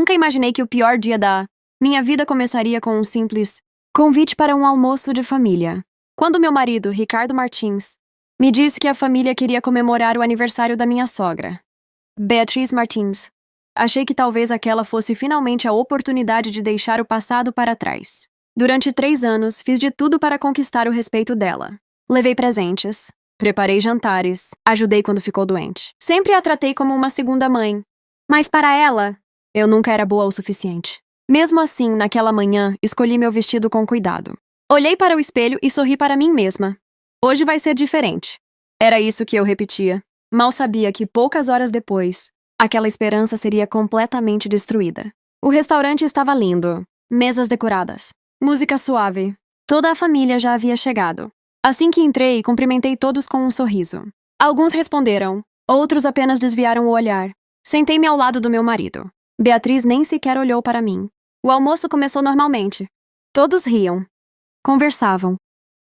Nunca imaginei que o pior dia da minha vida começaria com um simples convite para um almoço de família. Quando meu marido, Ricardo Martins, me disse que a família queria comemorar o aniversário da minha sogra, Beatriz Martins, achei que talvez aquela fosse finalmente a oportunidade de deixar o passado para trás. Durante 3 anos, fiz de tudo para conquistar o respeito dela. Levei presentes, preparei jantares, ajudei quando ficou doente. Sempre a tratei como uma segunda mãe. Mas para ela, eu nunca era boa o suficiente. Mesmo assim, naquela manhã, escolhi meu vestido com cuidado. Olhei para o espelho e sorri para mim mesma. Hoje vai ser diferente. Era isso que eu repetia. Mal sabia que poucas horas depois, aquela esperança seria completamente destruída. O restaurante estava lindo, mesas decoradas, música suave. Toda a família já havia chegado. Assim que entrei, cumprimentei todos com um sorriso. Alguns responderam, outros apenas desviaram o olhar. Sentei-me ao lado do meu marido. Beatriz nem sequer olhou para mim. O almoço começou normalmente. Todos riam, conversavam,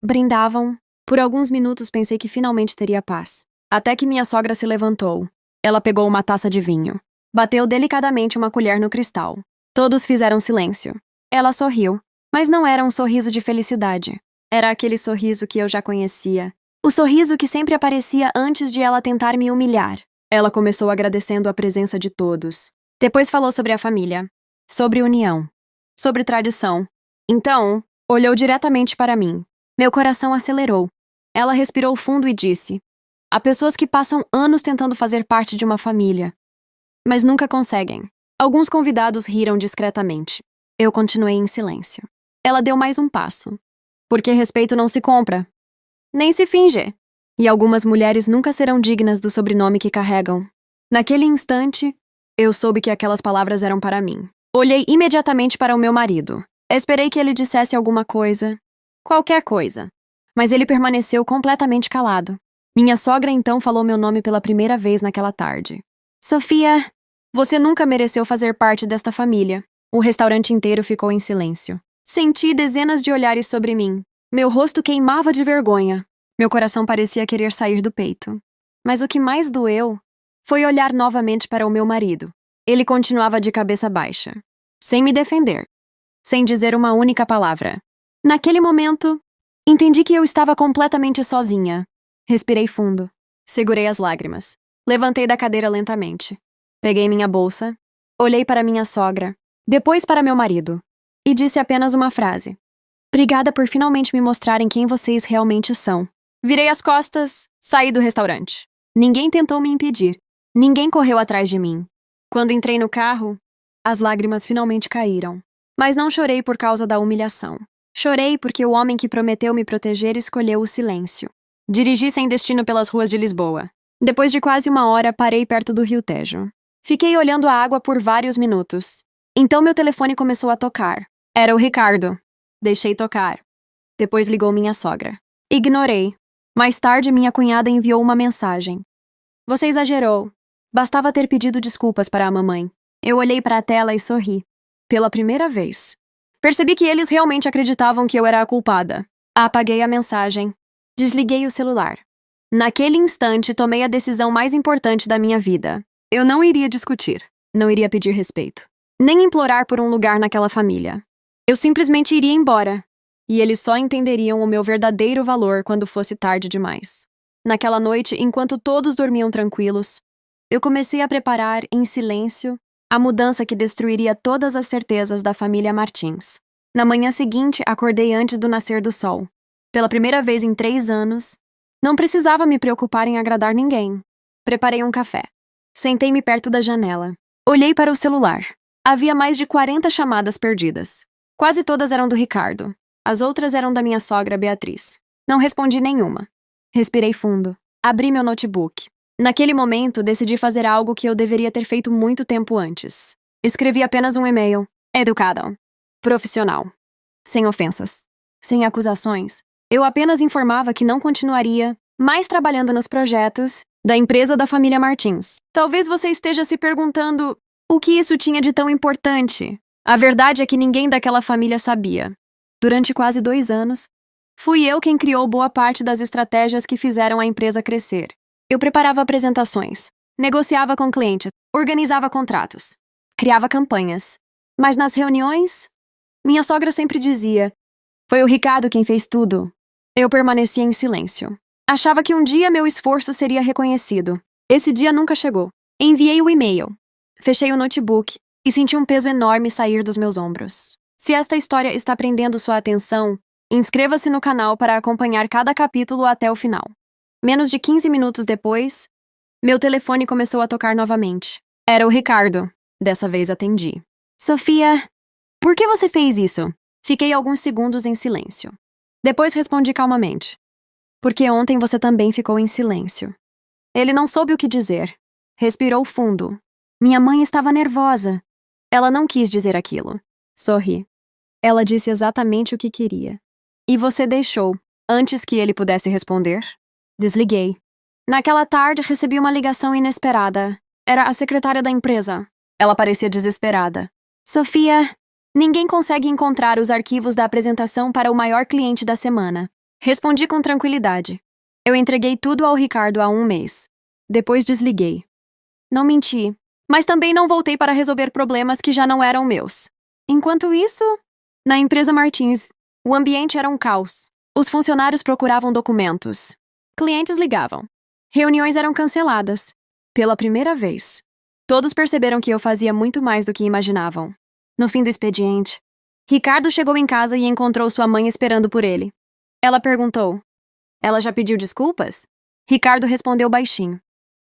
brindavam. Por alguns minutos pensei que finalmente teria paz. Até que minha sogra se levantou. Ela pegou uma taça de vinho. Bateu delicadamente uma colher no cristal. Todos fizeram silêncio. Ela sorriu, mas não era um sorriso de felicidade. Era aquele sorriso que eu já conhecia. O sorriso que sempre aparecia antes de ela tentar me humilhar. Ela começou agradecendo a presença de todos. Depois falou sobre a família, sobre união, sobre tradição. Então, olhou diretamente para mim. Meu coração acelerou. Ela respirou fundo e disse: há pessoas que passam anos tentando fazer parte de uma família, mas nunca conseguem. Alguns convidados riram discretamente. Eu continuei em silêncio. Ela deu mais um passo. Porque respeito não se compra, nem se finge. E algumas mulheres nunca serão dignas do sobrenome que carregam. Naquele instante, eu soube que aquelas palavras eram para mim. Olhei imediatamente para o meu marido. Esperei que ele dissesse alguma coisa, qualquer coisa. Mas ele permaneceu completamente calado. Minha sogra então falou meu nome pela primeira vez naquela tarde. Sofia, você nunca mereceu fazer parte desta família. O restaurante inteiro ficou em silêncio. Senti dezenas de olhares sobre mim. Meu rosto queimava de vergonha. Meu coração parecia querer sair do peito. Mas o que mais doeu foi olhar novamente para o meu marido. Ele continuava de cabeça baixa, sem me defender, sem dizer uma única palavra. Naquele momento, entendi que eu estava completamente sozinha. Respirei fundo. Segurei as lágrimas. Levantei da cadeira lentamente. Peguei minha bolsa. Olhei para minha sogra. Depois para meu marido. E disse apenas uma frase. Obrigada por finalmente me mostrarem quem vocês realmente são. Virei as costas, saí do restaurante. Ninguém tentou me impedir. Ninguém correu atrás de mim. Quando entrei no carro, as lágrimas finalmente caíram. Mas não chorei por causa da humilhação. Chorei porque o homem que prometeu me proteger escolheu o silêncio. Dirigi sem destino pelas ruas de Lisboa. Depois de quase 1 hora, parei perto do Rio Tejo. Fiquei olhando a água por vários minutos. Então meu telefone começou a tocar. Era o Ricardo. Deixei tocar. Depois ligou minha sogra. Ignorei. Mais tarde, minha cunhada enviou uma mensagem. Você exagerou. Bastava ter pedido desculpas para a mamãe. Eu olhei para a tela e sorri. Pela primeira vez. Percebi que eles realmente acreditavam que eu era a culpada. Apaguei a mensagem. Desliguei o celular. Naquele instante, tomei a decisão mais importante da minha vida. Eu não iria discutir. Não iria pedir respeito. Nem implorar por um lugar naquela família. Eu simplesmente iria embora. E eles só entenderiam o meu verdadeiro valor quando fosse tarde demais. Naquela noite, enquanto todos dormiam tranquilos, eu comecei a preparar, em silêncio, a mudança que destruiria todas as certezas da família Martins. Na manhã seguinte, acordei antes do nascer do sol. Pela primeira vez em 3 anos, não precisava me preocupar em agradar ninguém. Preparei um café. Sentei-me perto da janela. Olhei para o celular. Havia mais de 40 chamadas perdidas. Quase todas eram do Ricardo. As outras eram da minha sogra, Beatriz. Não respondi nenhuma. Respirei fundo. Abri meu notebook. Naquele momento, decidi fazer algo que eu deveria ter feito muito tempo antes. Escrevi apenas um e-mail. Educado. Profissional. Sem ofensas. Sem acusações. Eu apenas informava que não continuaria mais trabalhando nos projetos da empresa da família Martins. Talvez você esteja se perguntando o que isso tinha de tão importante. A verdade é que ninguém daquela família sabia. Durante quase 2 anos, fui eu quem criou boa parte das estratégias que fizeram a empresa crescer. Eu preparava apresentações, negociava com clientes, organizava contratos, criava campanhas. Mas nas reuniões, minha sogra sempre dizia: foi o Ricardo quem fez tudo. Eu permanecia em silêncio. Achava que um dia meu esforço seria reconhecido. Esse dia nunca chegou. Enviei o e-mail. Fechei o notebook e senti um peso enorme sair dos meus ombros. Se esta história está prendendo sua atenção, inscreva-se no canal para acompanhar cada capítulo até o final. Menos de 15 minutos depois, meu telefone começou a tocar novamente. Era o Ricardo. Dessa vez atendi. Sofia, por que você fez isso? Fiquei alguns segundos em silêncio. Depois respondi calmamente. Porque ontem você também ficou em silêncio. Ele não soube o que dizer. Respirou fundo. Minha mãe estava nervosa. Ela não quis dizer aquilo. Sorri. Ela disse exatamente o que queria. E você deixou, antes que ele pudesse responder? Desliguei. Naquela tarde, recebi uma ligação inesperada. Era a secretária da empresa. Ela parecia desesperada. Sofia, ninguém consegue encontrar os arquivos da apresentação para o maior cliente da semana. Respondi com tranquilidade. Eu entreguei tudo ao Ricardo há um mês. Depois desliguei. Não menti, mas também não voltei para resolver problemas que já não eram meus. Enquanto isso, na empresa Martins, o ambiente era um caos. Os funcionários procuravam documentos. Clientes ligavam. Reuniões eram canceladas. Pela primeira vez, todos perceberam que eu fazia muito mais do que imaginavam. No fim do expediente, Ricardo chegou em casa e encontrou sua mãe esperando por ele. Ela perguntou: ela já pediu desculpas? Ricardo respondeu baixinho: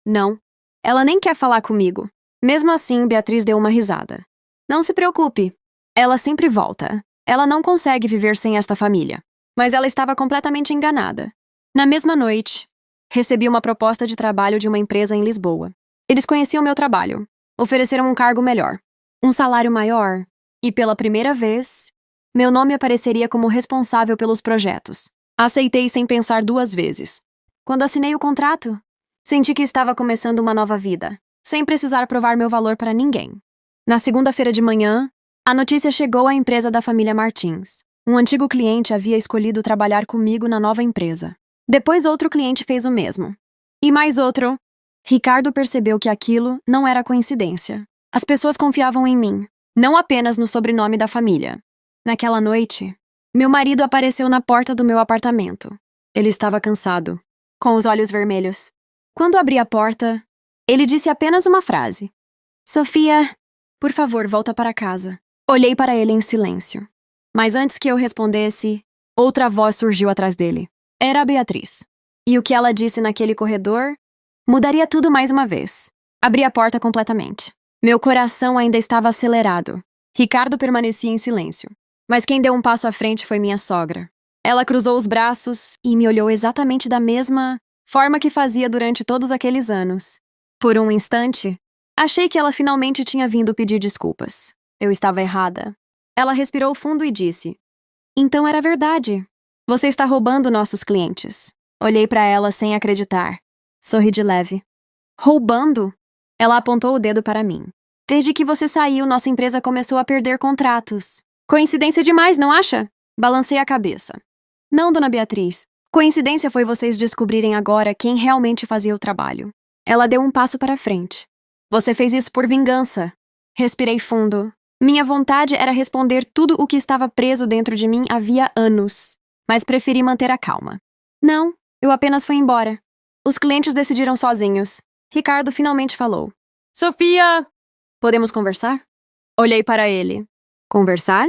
não. Ela nem quer falar comigo. Mesmo assim, Beatriz deu uma risada. Não se preocupe. Ela sempre volta. Ela não consegue viver sem esta família. Mas ela estava completamente enganada. Na mesma noite, recebi uma proposta de trabalho de uma empresa em Lisboa. Eles conheciam meu trabalho. Ofereceram um cargo melhor, um salário maior, e pela primeira vez, meu nome apareceria como responsável pelos projetos. Aceitei sem pensar duas vezes. Quando assinei o contrato, senti que estava começando uma nova vida, sem precisar provar meu valor para ninguém. Na segunda-feira de manhã, a notícia chegou à empresa da família Martins. Um antigo cliente havia escolhido trabalhar comigo na nova empresa. Depois outro cliente fez o mesmo. E mais outro. Ricardo percebeu que aquilo não era coincidência. As pessoas confiavam em mim, não apenas no sobrenome da família. Naquela noite, meu marido apareceu na porta do meu apartamento. Ele estava cansado, com os olhos vermelhos. Quando abri a porta, ele disse apenas uma frase. Sofia, por favor, volta para casa. Olhei para ele em silêncio. Mas antes que eu respondesse, outra voz surgiu atrás dele. Era a Beatriz. E o que ela disse naquele corredor mudaria tudo mais uma vez. Abri a porta completamente. Meu coração ainda estava acelerado. Ricardo permanecia em silêncio. Mas quem deu um passo à frente foi minha sogra. Ela cruzou os braços e me olhou exatamente da mesma forma que fazia durante todos aqueles anos. Por um instante, achei que ela finalmente tinha vindo pedir desculpas. Eu estava errada. Ela respirou fundo e disse: então era verdade. Você está roubando nossos clientes. Olhei para ela sem acreditar. Sorri de leve. Roubando? Ela apontou o dedo para mim. Desde que você saiu, nossa empresa começou a perder contratos. Coincidência demais, não acha? Balancei a cabeça. Não, dona Beatriz. Coincidência foi vocês descobrirem agora quem realmente fazia o trabalho. Ela deu um passo para frente. Você fez isso por vingança. Respirei fundo. Minha vontade era responder tudo o que estava preso dentro de mim havia anos, mas preferi manter a calma. Não, eu apenas fui embora. Os clientes decidiram sozinhos. Ricardo finalmente falou. Sofia! Podemos conversar? Olhei para ele. Conversar?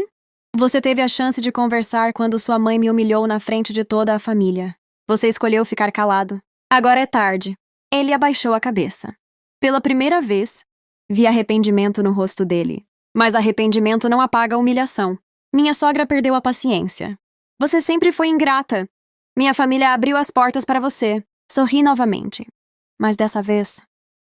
Você teve a chance de conversar quando sua mãe me humilhou na frente de toda a família. Você escolheu ficar calado. Agora é tarde. Ele abaixou a cabeça. Pela primeira vez, vi arrependimento no rosto dele. Mas arrependimento não apaga a humilhação. Minha sogra perdeu a paciência. Você sempre foi ingrata. Minha família abriu as portas para você. Sorri novamente. Mas dessa vez,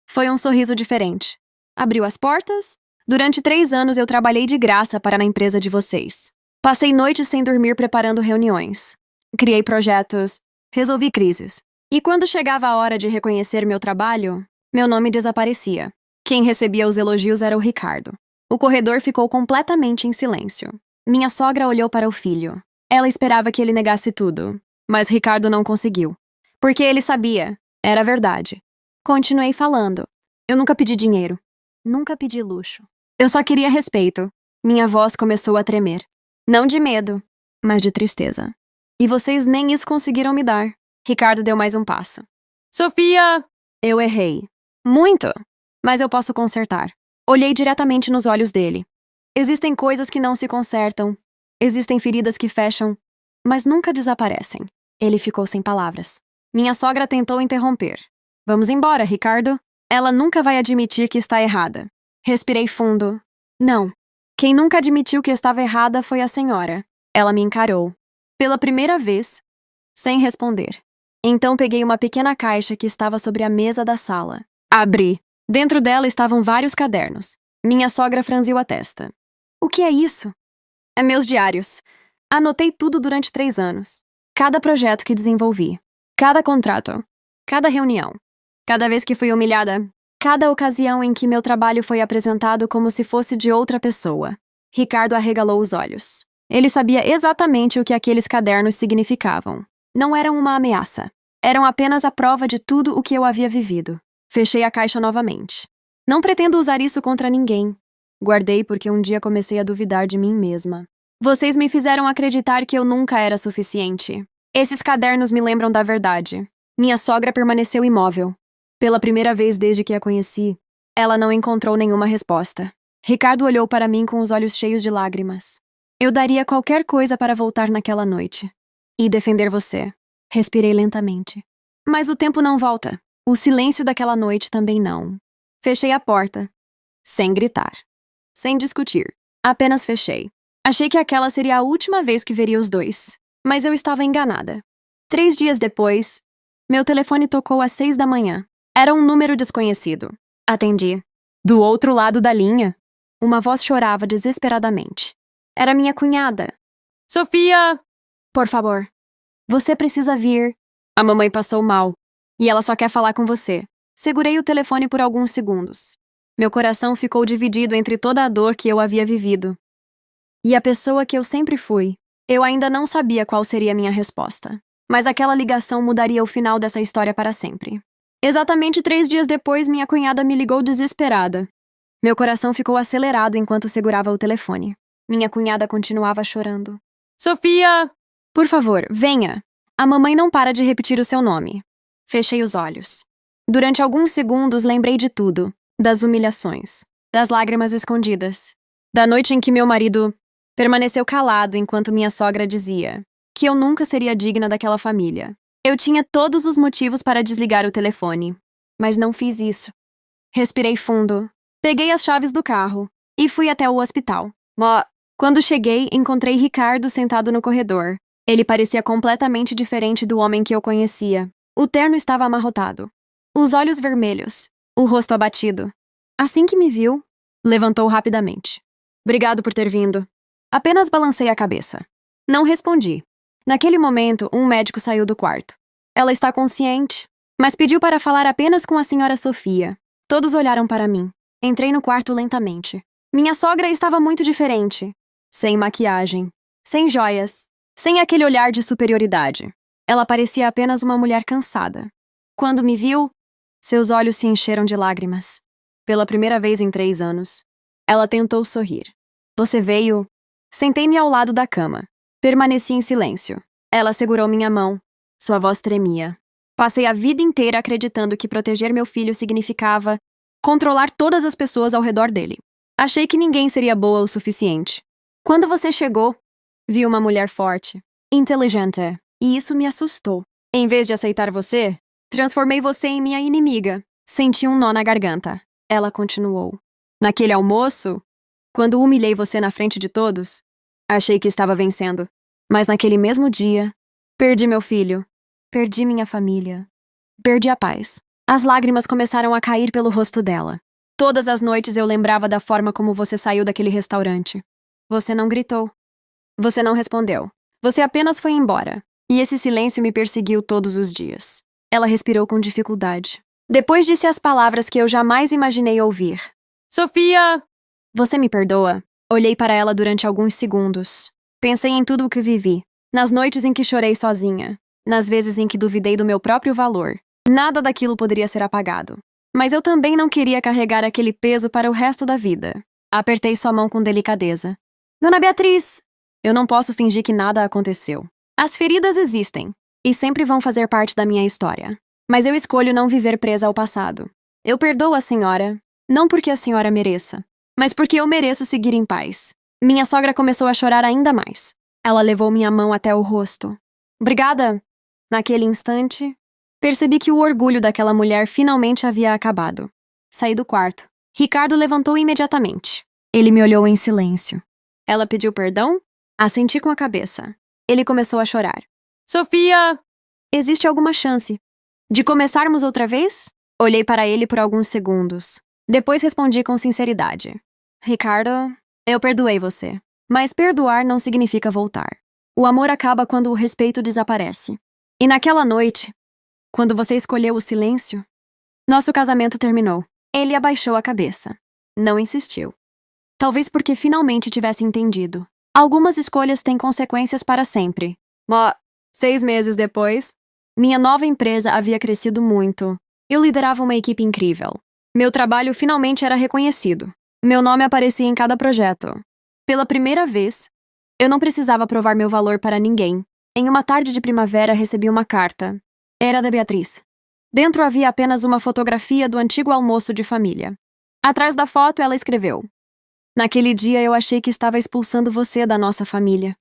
foi um sorriso diferente. Abriu as portas? Durante 3 anos eu trabalhei de graça para a empresa de vocês. Passei noites sem dormir preparando reuniões. Criei projetos. Resolvi crises. E quando chegava a hora de reconhecer meu trabalho, meu nome desaparecia. Quem recebia os elogios era o Ricardo. O corredor ficou completamente em silêncio. Minha sogra olhou para o filho. Ela esperava que ele negasse tudo. Mas Ricardo não conseguiu. Porque ele sabia. Era verdade. Continuei falando. Eu nunca pedi dinheiro. Nunca pedi luxo. Eu só queria respeito. Minha voz começou a tremer. Não de medo, mas de tristeza. E vocês nem isso conseguiram me dar. Ricardo deu mais um passo. Sofia! Eu errei. Muito! Mas eu posso consertar. Olhei diretamente nos olhos dele. Existem coisas que não se consertam. Existem feridas que fecham, mas nunca desaparecem. Ele ficou sem palavras. Minha sogra tentou interromper. Vamos embora, Ricardo. Ela nunca vai admitir que está errada. Respirei fundo. Não. Quem nunca admitiu que estava errada foi a senhora. Ela me encarou. Pela primeira vez, sem responder. Então peguei uma pequena caixa que estava sobre a mesa da sala. Abri. Dentro dela estavam vários cadernos. Minha sogra franziu a testa. O que é isso? É meus diários. Anotei tudo durante 3 anos. Cada projeto que desenvolvi. Cada contrato. Cada reunião. Cada vez que fui humilhada. Cada ocasião em que meu trabalho foi apresentado como se fosse de outra pessoa. Ricardo arregalou os olhos. Ele sabia exatamente o que aqueles cadernos significavam. Não eram uma ameaça. Eram apenas a prova de tudo o que eu havia vivido. Fechei a caixa novamente. Não pretendo usar isso contra ninguém. Guardei porque um dia comecei a duvidar de mim mesma. Vocês me fizeram acreditar que eu nunca era suficiente. Esses cadernos me lembram da verdade. Minha sogra permaneceu imóvel. Pela primeira vez desde que a conheci, ela não encontrou nenhuma resposta. Ricardo olhou para mim com os olhos cheios de lágrimas. Eu daria qualquer coisa para voltar naquela noite. E defender você. Respirei lentamente. Mas o tempo não volta. O silêncio daquela noite também não. Fechei a porta. Sem gritar. Sem discutir. Apenas fechei. Achei que aquela seria a última vez que veria os dois. Mas eu estava enganada. 3 dias depois, meu telefone tocou às 6 da manhã. Era um número desconhecido. Atendi. Do outro lado da linha, uma voz chorava desesperadamente. Era minha cunhada. Sofia! Por favor. Você precisa vir. A mamãe passou mal. E ela só quer falar com você. Segurei o telefone por alguns segundos. Meu coração ficou dividido entre toda a dor que eu havia vivido e a pessoa que eu sempre fui. Eu ainda não sabia qual seria a minha resposta. Mas aquela ligação mudaria o final dessa história para sempre. Exatamente 3 dias depois, minha cunhada me ligou desesperada. Meu coração ficou acelerado enquanto segurava o telefone. Minha cunhada continuava chorando. Sofia! Por favor, venha. A mamãe não para de repetir o seu nome. Fechei os olhos. Durante alguns segundos lembrei de tudo. Das humilhações. Das lágrimas escondidas. Da noite em que meu marido permaneceu calado enquanto minha sogra dizia que eu nunca seria digna daquela família. Eu tinha todos os motivos para desligar o telefone, mas não fiz isso. Respirei fundo, peguei as chaves do carro e fui até o hospital. Quando cheguei, encontrei Ricardo sentado no corredor. Ele parecia completamente diferente do homem que eu conhecia. O terno estava amarrotado, os olhos vermelhos, o rosto abatido. Assim que me viu, levantou rapidamente. Obrigado por ter vindo. Apenas balancei a cabeça. Não respondi. Naquele momento, um médico saiu do quarto. Ela está consciente, mas pediu para falar apenas com a senhora Sofia. Todos olharam para mim. Entrei no quarto lentamente. Minha sogra estava muito diferente. Sem maquiagem, sem joias, sem aquele olhar de superioridade. Ela parecia apenas uma mulher cansada. Quando me viu, seus olhos se encheram de lágrimas. Pela primeira vez em 3 anos, ela tentou sorrir. Você veio? Sentei-me ao lado da cama. Permaneci em silêncio. Ela segurou minha mão. Sua voz tremia. Passei a vida inteira acreditando que proteger meu filho significava controlar todas as pessoas ao redor dele. Achei que ninguém seria boa o suficiente. Quando você chegou, vi uma mulher forte, inteligente, e isso me assustou. Em vez de aceitar você, transformei você em minha inimiga. Senti um nó na garganta. Ela continuou. Naquele almoço, quando humilhei você na frente de todos, achei que estava vencendo. Mas naquele mesmo dia, perdi meu filho. Perdi minha família. Perdi a paz. As lágrimas começaram a cair pelo rosto dela. Todas as noites eu lembrava da forma como você saiu daquele restaurante. Você não gritou. Você não respondeu. Você apenas foi embora. E esse silêncio me perseguiu todos os dias. Ela respirou com dificuldade. Depois disse as palavras que eu jamais imaginei ouvir. Sofia! Você me perdoa? Olhei para ela durante alguns segundos. Pensei em tudo o que vivi. Nas noites em que chorei sozinha. Nas vezes em que duvidei do meu próprio valor. Nada daquilo poderia ser apagado. Mas eu também não queria carregar aquele peso para o resto da vida. Apertei sua mão com delicadeza. Dona Beatriz! Eu não posso fingir que nada aconteceu. As feridas existem e sempre vão fazer parte da minha história. Mas eu escolho não viver presa ao passado. Eu perdoo a senhora, não porque a senhora mereça, mas porque eu mereço seguir em paz. Minha sogra começou a chorar ainda mais. Ela levou minha mão até o rosto. Obrigada! Naquele instante, percebi que o orgulho daquela mulher finalmente havia acabado. Saí do quarto. Ricardo levantou imediatamente. Ele me olhou em silêncio. Ela pediu perdão? Assenti com a cabeça. Ele começou a chorar. Sofia! Existe alguma chance de começarmos outra vez? Olhei para ele por alguns segundos. Depois respondi com sinceridade. Ricardo, eu perdoei você. Mas perdoar não significa voltar. O amor acaba quando o respeito desaparece. E naquela noite, quando você escolheu o silêncio, nosso casamento terminou. Ele abaixou a cabeça. Não insistiu. Talvez porque finalmente tivesse entendido. Algumas escolhas têm consequências para sempre. Mas, 6 meses depois, minha nova empresa havia crescido muito. Eu liderava uma equipe incrível. Meu trabalho finalmente era reconhecido. Meu nome aparecia em cada projeto. Pela primeira vez, eu não precisava provar meu valor para ninguém. Em uma tarde de primavera, recebi uma carta. Era da Beatriz. Dentro havia apenas uma fotografia do antigo almoço de família. Atrás da foto, ela escreveu: Naquele dia eu achei que estava expulsando você da nossa família.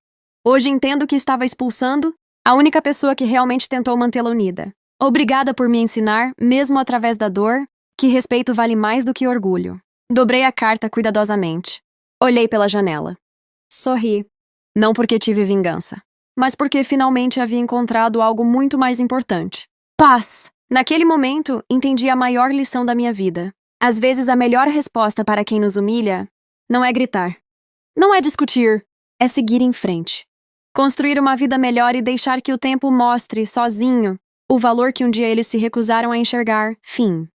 Hoje entendo que estava expulsando a única pessoa que realmente tentou mantê-la unida. Obrigada por me ensinar, mesmo através da dor, que respeito vale mais do que orgulho. Dobrei a carta cuidadosamente. Olhei pela janela. Sorri. Não porque tive vingança, mas porque finalmente havia encontrado algo muito mais importante. Paz. Naquele momento, entendi a maior lição da minha vida. Às vezes, a melhor resposta para quem nos humilha não é gritar. Não é discutir. É seguir em frente. Construir uma vida melhor e deixar que o tempo mostre, sozinho, o valor que um dia eles se recusaram a enxergar. Fim.